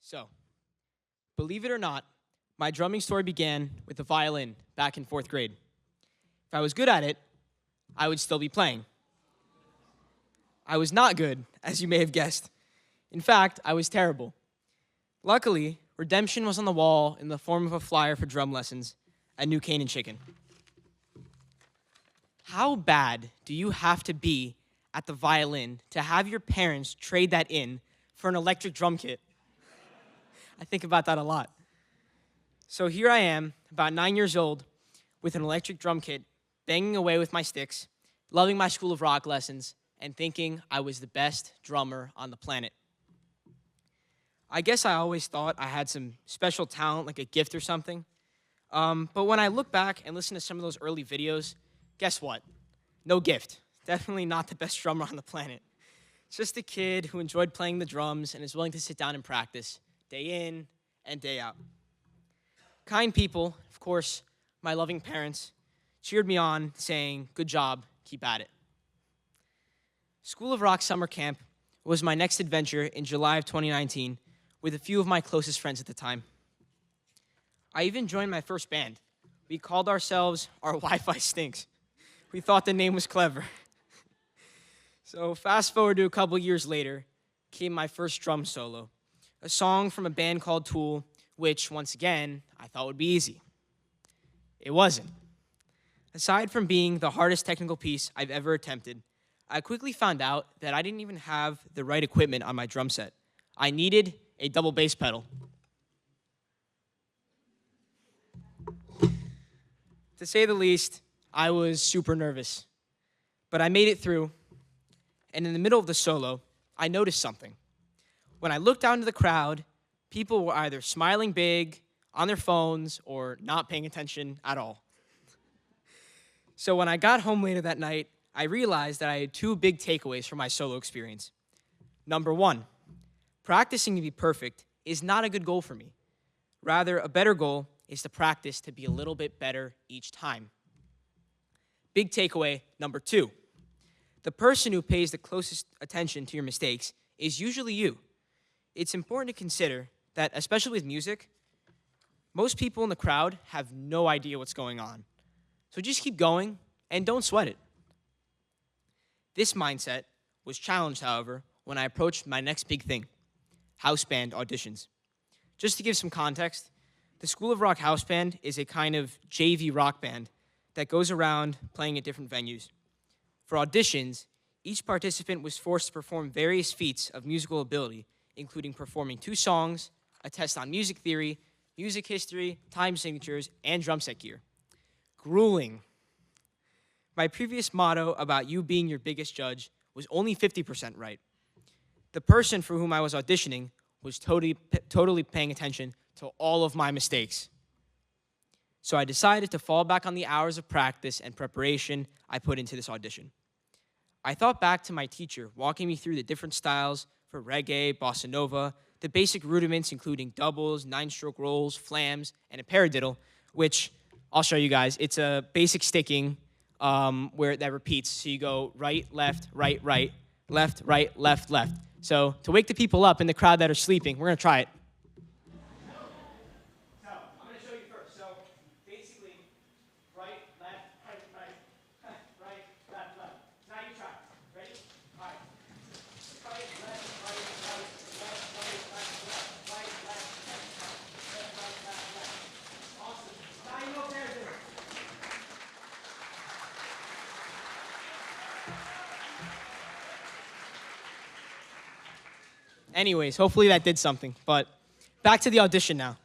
So, believe it or not, my drumming story began with the violin back in fourth grade. If I was good at it, I would still be playing. I was not good, as you may have guessed. In fact, I was terrible. Luckily, redemption was on the wall in the form of a flyer for drum lessons at New Canaan Chicken. How bad do you have to be at the violin to have your parents trade that in for an electric drum kit? I think about that a lot. So here I am, about 9 years old, with an electric drum kit, banging away with my sticks, loving my School of Rock lessons, and thinking I was the best drummer on the planet. I guess I always thought I had some special talent, like a gift or something. But when I look back and listen to some of those early videos, guess what? No gift. Definitely not the best drummer on the planet. It's just a kid who enjoyed playing the drums and is willing to sit down and practice day in and day out. Kind people, of course, my loving parents, cheered me on, saying, "Good job, keep at it." School of Rock summer camp was my next adventure in July of 2019 with a few of my closest friends at the time. I even joined my first band. We called ourselves Our Wi-Fi Stinks. We thought the name was clever. So fast forward to a couple years later, came my first drum solo, a song from a band called Tool, which, once again, I thought would be easy. It wasn't. Aside from being the hardest technical piece I've ever attempted, I quickly found out that I didn't even have the right equipment on my drum set. I needed a double bass pedal. To say the least, I was super nervous. But I made it through, and in the middle of the solo, I noticed something. When I looked out into the crowd, people were either smiling big, on their phones, or not paying attention at all. So when I got home later that night, I realized that I had two big takeaways from my solo experience. Number one, practicing to be perfect is not a good goal for me. Rather, a better goal is to practice to be a little bit better each time. Big takeaway number two, the person who pays the closest attention to your mistakes is usually you. It's important to consider that, especially with music, most people in the crowd have no idea what's going on. So just keep going and don't sweat it. This mindset was challenged, however, when I approached my next big thing, house band auditions. Just to give some context, the School of Rock house band is a kind of JV rock band that goes around playing at different venues. For auditions, each participant was forced to perform various feats of musical ability, including performing 2 songs, a test on music theory, music history, time signatures, and drum set gear. Grueling. My previous motto about you being your biggest judge was only 50% right. The person for whom I was auditioning was totally paying attention to all of my mistakes. So I decided to fall back on the hours of practice and preparation I put into this audition. I thought back to my teacher walking me through the different styles for reggae, bossa nova, the basic rudiments including doubles, 9-stroke rolls, flams, and a paradiddle, which I'll show you guys. It's a basic sticking where that repeats. So you go right, left, left, right, left. So to wake the people up in the crowd that are sleeping, we're going to try it. So I'm going to show you first. So basically, right, left, right, left. Now you try. Ready? All right. Right, left, left. Awesome. Now you know there. Anyways, hopefully that did something. But back to the audition now.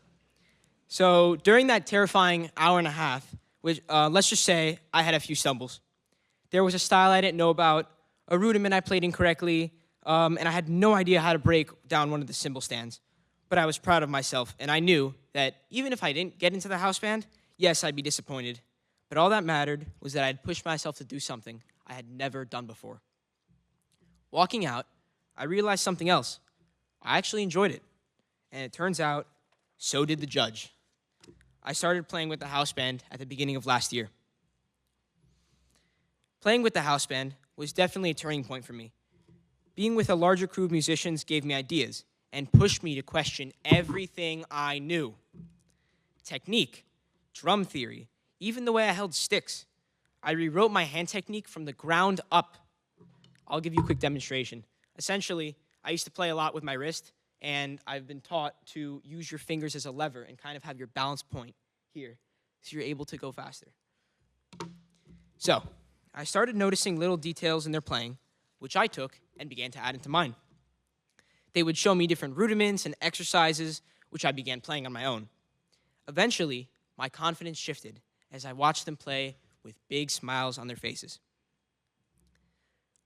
So during that terrifying hour and a half, which let's just say I had a few stumbles. There was a style I didn't know about, a rudiment I played incorrectly, and I had no idea how to break down one of the cymbal stands. But I was proud of myself, and I knew that even if I didn't get into the house band, yes, I'd be disappointed. But all that mattered was that I'd pushed myself to do something I had never done before. Walking out, I realized something else. I actually enjoyed it, and it turns out, so did the judge. I started playing with the house band at the beginning of last year. Playing with the house band was definitely a turning point for me. Being with a larger crew of musicians gave me ideas, and pushed me to question everything I knew. Technique, drum theory, even the way I held sticks. I rewrote my hand technique from the ground up. I'll give you a quick demonstration. Essentially, I used to play a lot with my wrist, and I've been taught to use your fingers as a lever and kind of have your balance point here, so you're able to go faster. So, I started noticing little details in their playing, which I took and began to add into mine. They would show me different rudiments and exercises, which I began playing on my own. Eventually, my confidence shifted as I watched them play with big smiles on their faces.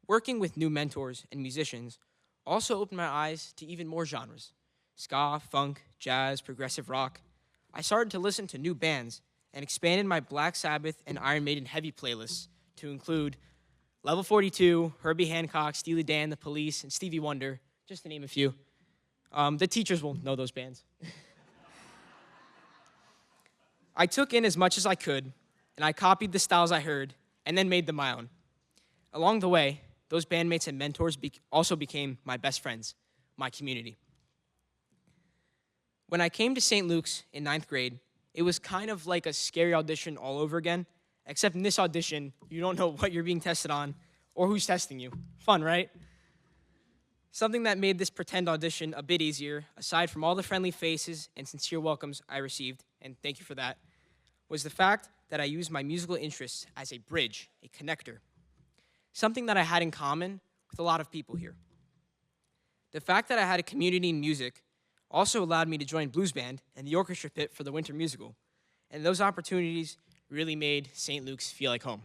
Working with new mentors and musicians also opened my eyes to even more genres: ska, funk, jazz, progressive rock. I started to listen to new bands and expanded my Black Sabbath and Iron Maiden heavy playlists to include Level 42, Herbie Hancock, Steely Dan, The Police, and Stevie Wonder, just to name a few. The teachers will know those bands. I took in as much as I could, and I copied the styles I heard, and then made them my own. Along the way, those bandmates and mentors also became my best friends, my community. When I came to St. Luke's in 9th grade, it was kind of like a scary audition all over again, except in this audition, you don't know what you're being tested on or who's testing you. Fun, right? Something that made this pretend audition a bit easier, aside from all the friendly faces and sincere welcomes I received, and thank you for that, was the fact that I used my musical interests as a bridge, a connector, something that I had in common with a lot of people here. The fact that I had a community in music also allowed me to join blues band and the orchestra pit for the winter musical, and those opportunities really made St. Luke's feel like home.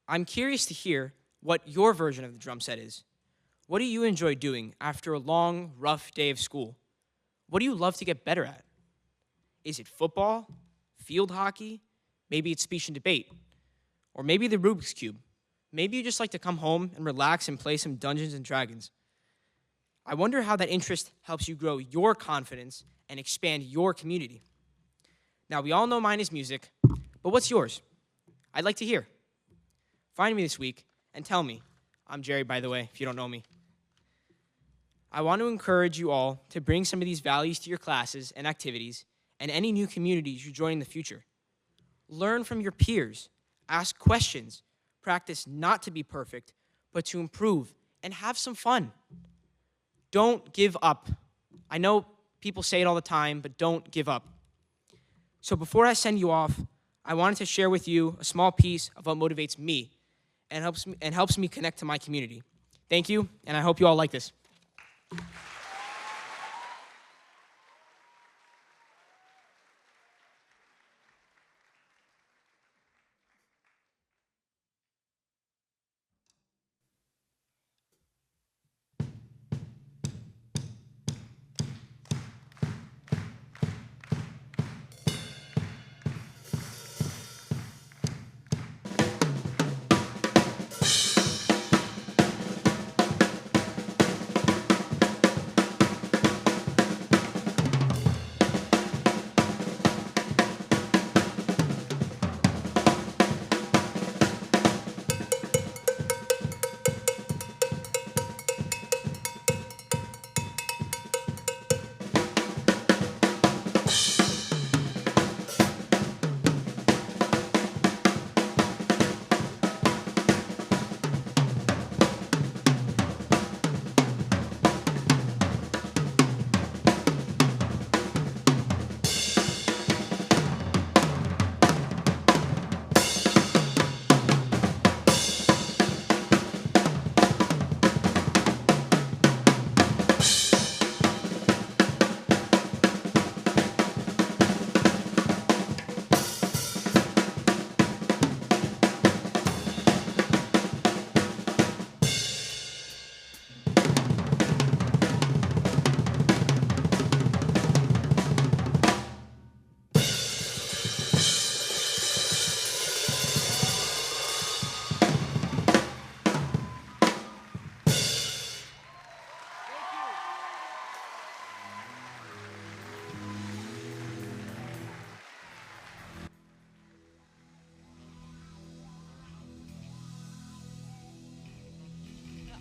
I'm curious to hear what your version of the drum set is. What do you enjoy doing after a long, rough day of school? What do you love to get better at? Is it football, field hockey? Maybe it's speech and debate. Or maybe the Rubik's Cube. Maybe you just like to come home and relax and play some Dungeons and Dragons. I wonder how that interest helps you grow your confidence and expand your community. Now, we all know mine is music, but what's yours? I'd like to hear. Find me this week and tell me. I'm Gerry, by the way, if you don't know me. I want to encourage you all to bring some of these values to your classes and activities and any new communities you join in the future. Learn from your peers, ask questions, practice not to be perfect, but to improve and have some fun. Don't give up. I know people say it all the time, but don't give up. So before I send you off, I wanted to share with you a small piece of what motivates me and helps me connect to my community. Thank you, and I hope you all like this.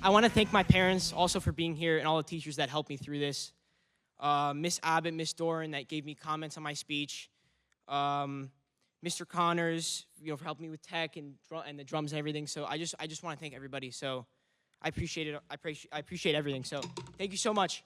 I want to thank my parents also for being here and all the teachers that helped me through this. Miss Abbott, Miss Doran that gave me comments on my speech. Mr. Connors, for helping me with tech and the drums and everything. So I just want to thank everybody. So I appreciate it. I appreciate everything. So thank you so much.